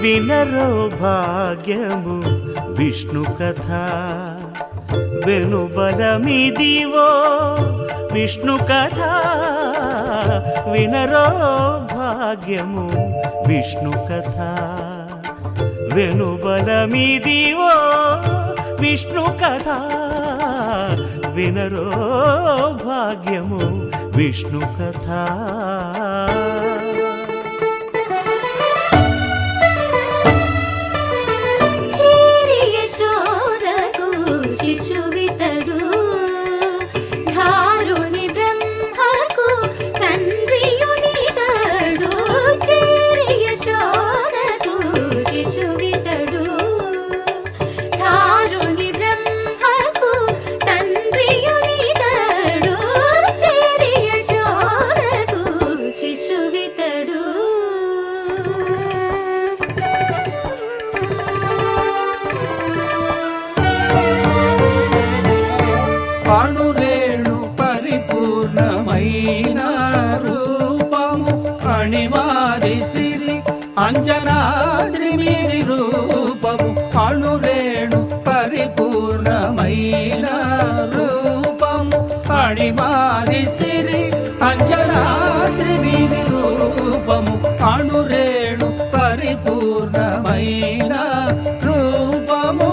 వినరో భాగ్యము విష్ణు కథ వెనుబలమిదివో విష్ణు కథ వినరో భాగ్యము విష్ణు కథ వెనుబలమిదివో విష్ణు కథ వినరో భాగ్యము విష్ణు కథ. శిశువితడు ధారుని బ్రహ్మకు తండ్రియునితడు చేరి యశోదకు శిశువితడు ధారుని బ్రహ్మకు తండ్రియునితడు చేరి యశోదకు శిశువితడు. అణురేణు పరిపూర్ణమైన రూపము అణిమాది సిరి అంజనాద్రిమిరి రూపము అణురేణు పరిపూర్ణమైన రూపము అణిమాది సిరి అంజనాద్రిమిరి రూపము అణురేణు పరిపూర్ణమైన రూపము.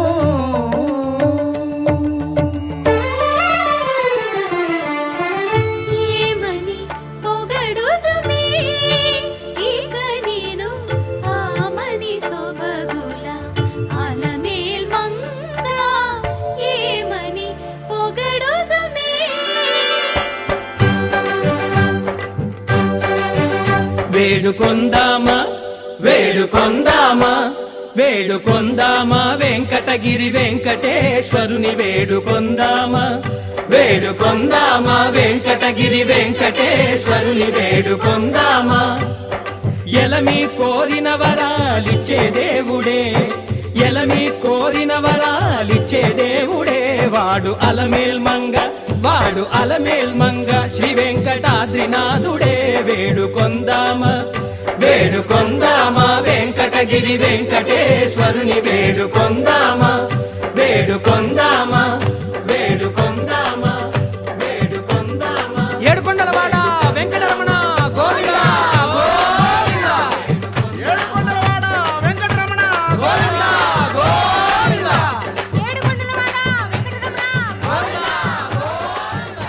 వేడుకొందామా వేడుకొందామా వేడుకొందామా వెంకటగిరి వెంకటేశ్వరుని వేడుకొందామా వేడుకొందామా వెంకటగిరి వెంకటేశ్వరుని వేడుకొందామా. ఎలమి కోరిన వరాలిచ్చే దేవుడే ఎలమి కోరిన వరాలిచ్చే దేవుడే వాడు అలమేల్మంగ వాడు అలమేల్మంగ శ్రీ వెంకటాద్రినాథుడే. వేడుకొందామా వేడుకొందామా వెంకటగిరి వెంకటేశ్వరుని వేడుకొందామా వేడుకొందామా వేడుకొందామా వేడుకొందామా. ఏడుకొండలవాడ వెంకటరమణ గోవిందా గోవిందా ఏడుకొండలవాడ వెంకటరమణ గోవిందా గోవిందా ఏడుకొండలవాడ వెంకటరమణ గోవిందా గోవిందా.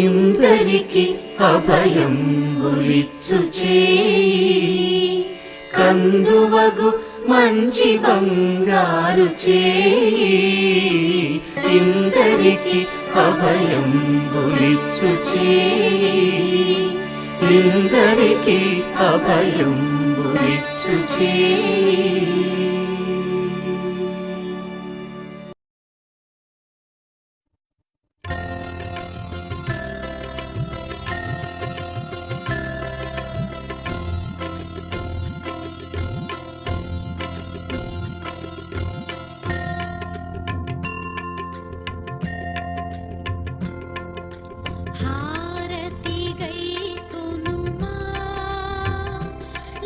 ఇందరికి అభయంబులిచ్చు చేయి కందువగు మంచి బంగారు చేయి ఇందరికి అభయంబులిచ్చు చేయి ఇందరికి అభయంబులిచ్చు చేయి.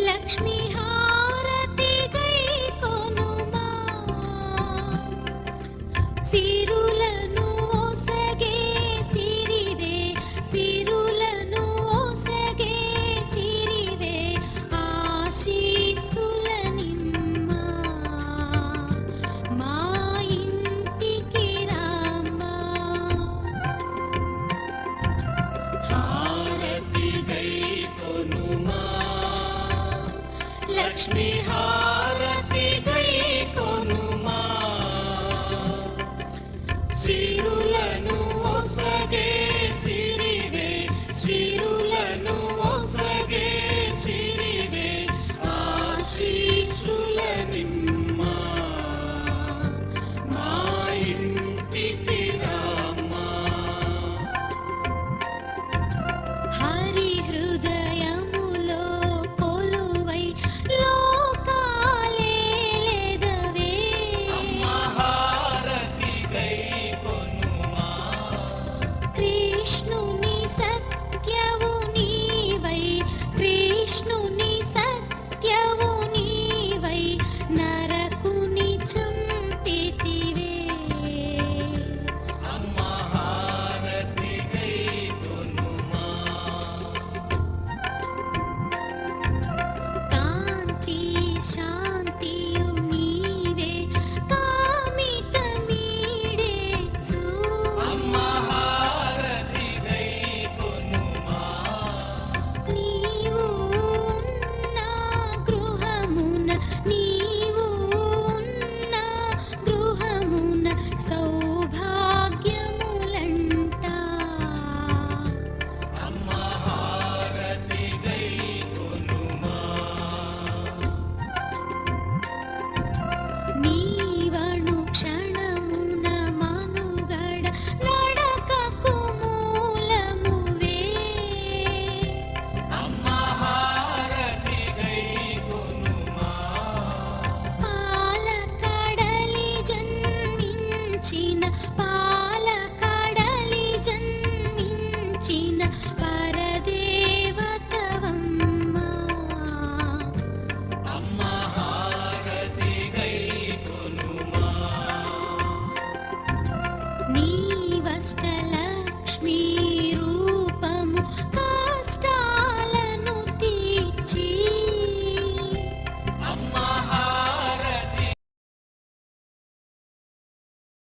లక్ష్మీ హారతి గై కొనుమా సిరులను ఓసగే సిరివే సిరులను ఓసగే సిరివే ఆశీస్సుల నిమ్మా మా ఇంటికి రామ్మా. హారతి గై కొనుమా లక్ష్మీ హారతి గై కొనుమా సిరులను